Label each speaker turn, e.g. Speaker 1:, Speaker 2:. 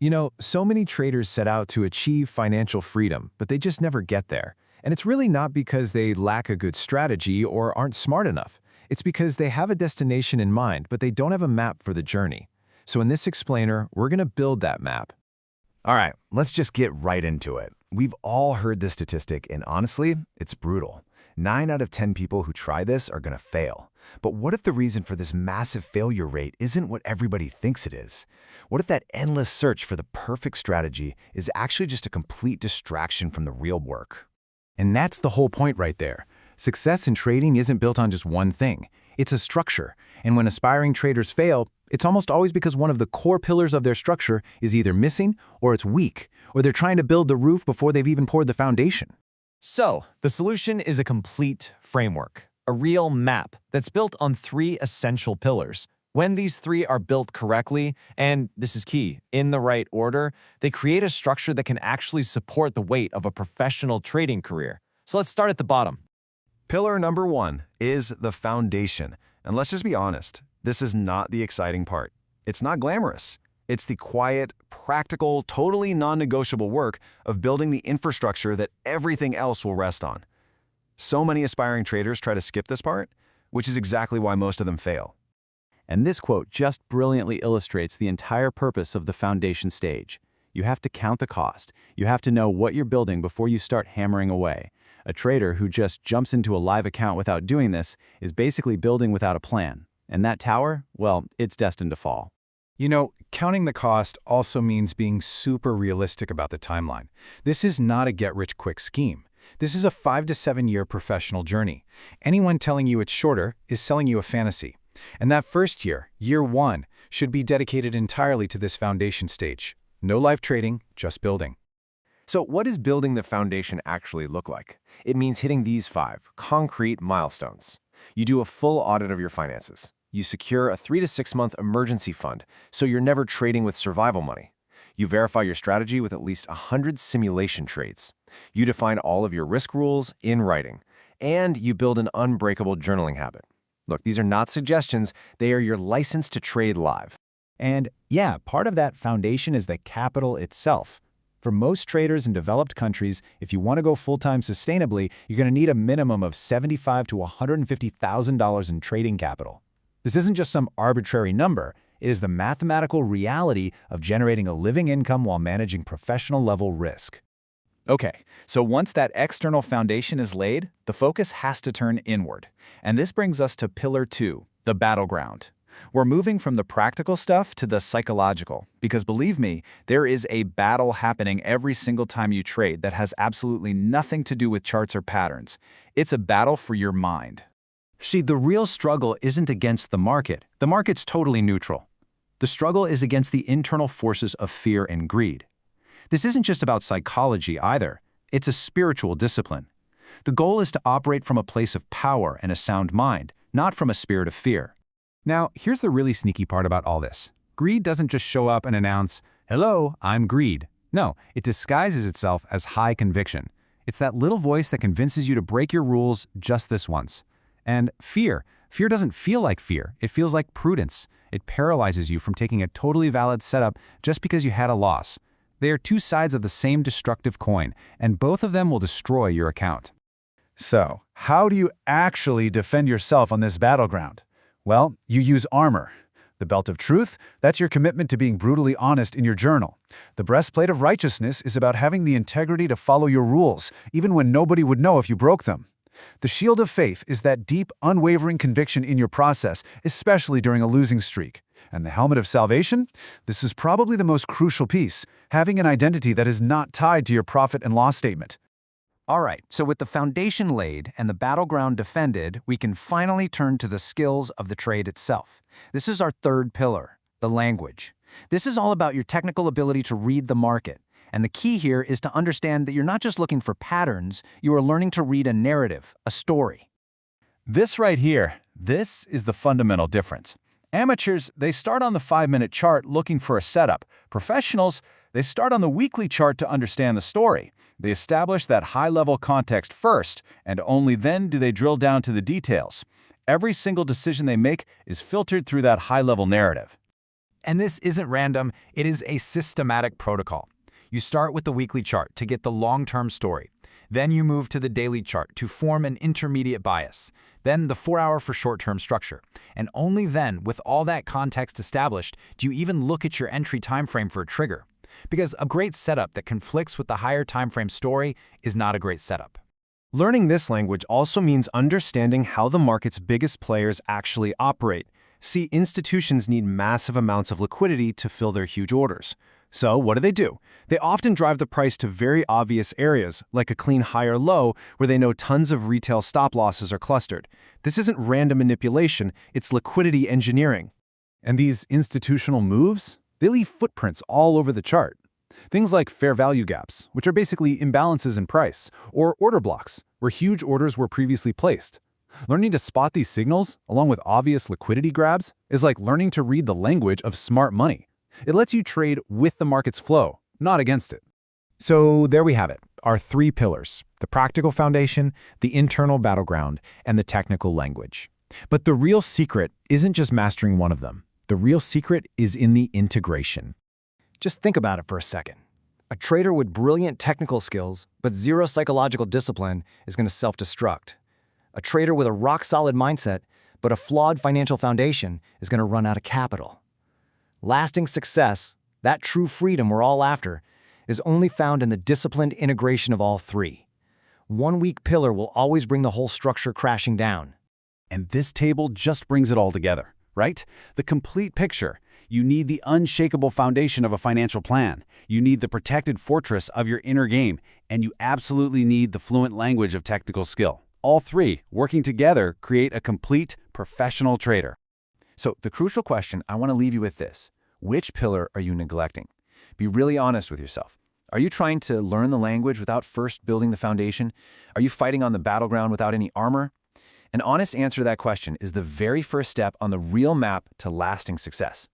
Speaker 1: You know, so many traders set out to achieve financial freedom, but they just never get there. And it's really not because they lack a good strategy or aren't smart enough. It's because they have a destination in mind, but they don't have a map for the journey. So in this explainer, we're going to build that map.
Speaker 2: All right, let's just get right into it. We've all heard this statistic, and honestly, it's brutal. 9 out of 10 people who try this are going to fail. But what if the reason for this massive failure rate isn't what everybody thinks it is? What if that endless search for the perfect strategy is actually just a complete distraction from the real work?
Speaker 3: And that's the whole point right there. Success in trading isn't built on just one thing. It's a structure. And when aspiring traders fail, it's almost always because one of the core pillars of their structure is either missing or it's weak, or they're trying to build the roof before they've even poured the foundation.
Speaker 4: So, the solution is a complete framework, a real map that's built on 3 essential pillars. When these 3 are built correctly, and this is key, in the right order, they create a structure that can actually support the weight of a professional trading career. So let's start at the bottom.
Speaker 2: Pillar number 1 is the foundation. And let's just be honest, this is not the exciting part. It's not glamorous. It's the quiet, practical, totally non-negotiable work of building the infrastructure that everything else will rest on. So many aspiring traders try to skip this part, which is exactly why most of them fail.
Speaker 3: And this quote just brilliantly illustrates the entire purpose of the foundation stage. You have to count the cost. You have to know what you're building before you start hammering away. A trader who just jumps into a live account without doing this is basically building without a plan. And that tower, well, it's destined to fall.
Speaker 5: You know, counting the cost also means being super realistic about the timeline. This is not a get-rich-quick scheme. This is a 5 to 7 year professional journey. Anyone telling you it's shorter is selling you a fantasy. And that first year, year 1, should be dedicated entirely to this foundation stage. No live trading, just building.
Speaker 1: So what does building the foundation actually look like? It means hitting these 5 concrete milestones. You do a full audit of your finances. You secure a 3 to 6 month emergency fund, so you're never trading with survival money. You verify your strategy with at least 100 simulation trades. You define all of your risk rules in writing. And you build an unbreakable journaling habit. Look, these are not suggestions, they are your license to trade live.
Speaker 3: And yeah, part of that foundation is the capital itself. For most traders in developed countries, if you want to go full-time sustainably, you're going to need a minimum of $75,000 to $150,000 in trading capital. This isn't just some arbitrary number. It is the mathematical reality of generating a living income while managing professional-level risk. Okay, so once that external foundation is laid, the focus has to turn inward. And this brings us to Pillar 2, the battleground. We're moving from the practical stuff to the psychological, because believe me, there is a battle happening every single time you trade that has absolutely nothing to do with charts or patterns. It's a battle for your mind. See, the real struggle isn't against the market. The market's totally neutral. The struggle is against the internal forces of fear and greed. This isn't just about psychology either. It's a spiritual discipline. The goal is to operate from a place of power and a sound mind, not from a spirit of fear.
Speaker 5: Now, here's the really sneaky part about all this. Greed doesn't just show up and announce, "Hello, I'm greed." No, it disguises itself as high conviction. It's that little voice that convinces you to break your rules just this once. And fear doesn't feel like fear. It feels like prudence. It paralyzes you from taking a totally valid setup just because you had a loss. They are 2 sides of the same destructive coin, and both of them will destroy your account.
Speaker 6: So, how do you actually defend yourself on this battleground? Well, you use armor. The belt of truth, that's your commitment to being brutally honest in your journal. The breastplate of righteousness is about having the integrity to follow your rules, even when nobody would know if you broke them. The shield of faith is that deep, unwavering conviction in your process, especially during a losing streak. And the helmet of salvation? This is probably the most crucial piece, having an identity that is not tied to your profit and loss statement.
Speaker 3: All right, so with the foundation laid and the battleground defended, we can finally turn to the skills of the trade itself. This is our 3rd pillar, the language. This is all about your technical ability to read the market. And the key here is to understand that you're not just looking for patterns, you are learning to read a narrative, a story.
Speaker 6: This right here, this is the fundamental difference. Amateurs, they start on the 5-minute chart looking for a setup. Professionals, they start on the weekly chart to understand the story. They establish that high-level context first, and only then do they drill down to the details. Every single decision they make is filtered through that high-level narrative.
Speaker 5: And this isn't random, it is a systematic protocol. You start with the weekly chart to get the long-term story. Then you move to the daily chart to form an intermediate bias. Then the 4-hour for short-term structure. And only then, with all that context established, do you even look at your entry time frame for a trigger. Because a great setup that conflicts with the higher time frame story is not a great setup.
Speaker 1: Learning this language also means understanding how the market's biggest players actually operate. See, institutions need massive amounts of liquidity to fill their huge orders. So what do? They often drive the price to very obvious areas, like a clean high or low, where they know tons of retail stop losses are clustered. This isn't random manipulation, it's liquidity engineering.
Speaker 6: And these institutional moves, they leave footprints all over the chart. Things like fair value gaps, which are basically imbalances in price, or order blocks, where huge orders were previously placed. Learning to spot these signals, along with obvious liquidity grabs, is like learning to read the language of smart money. It lets you trade with the market's flow, not against it.
Speaker 3: So there we have it, our 3 pillars: the practical foundation, the internal battleground, and the technical language. But the real secret isn't just mastering one of them. The real secret is in the integration.
Speaker 4: Just think about it for a second. A trader with brilliant technical skills but zero psychological discipline is going to self-destruct. A trader with a rock-solid mindset but a flawed financial foundation is going to run out of capital. Lasting success, that true freedom we're all after, is only found in the disciplined integration of all 3. One weak pillar will always bring the whole structure crashing down.
Speaker 6: And this table just brings it all together, right? The complete picture. You need the unshakable foundation of a financial plan. You need the protected fortress of your inner game. And you absolutely need the fluent language of technical skill. All 3, working together, create a complete professional trader.
Speaker 1: So the crucial question I want to leave you with this: which pillar are you neglecting? Be really honest with yourself. Are you trying to learn the language without first building the foundation? Are you fighting on the battleground without any armor? An honest answer to that question is the very first step on the real map to lasting success.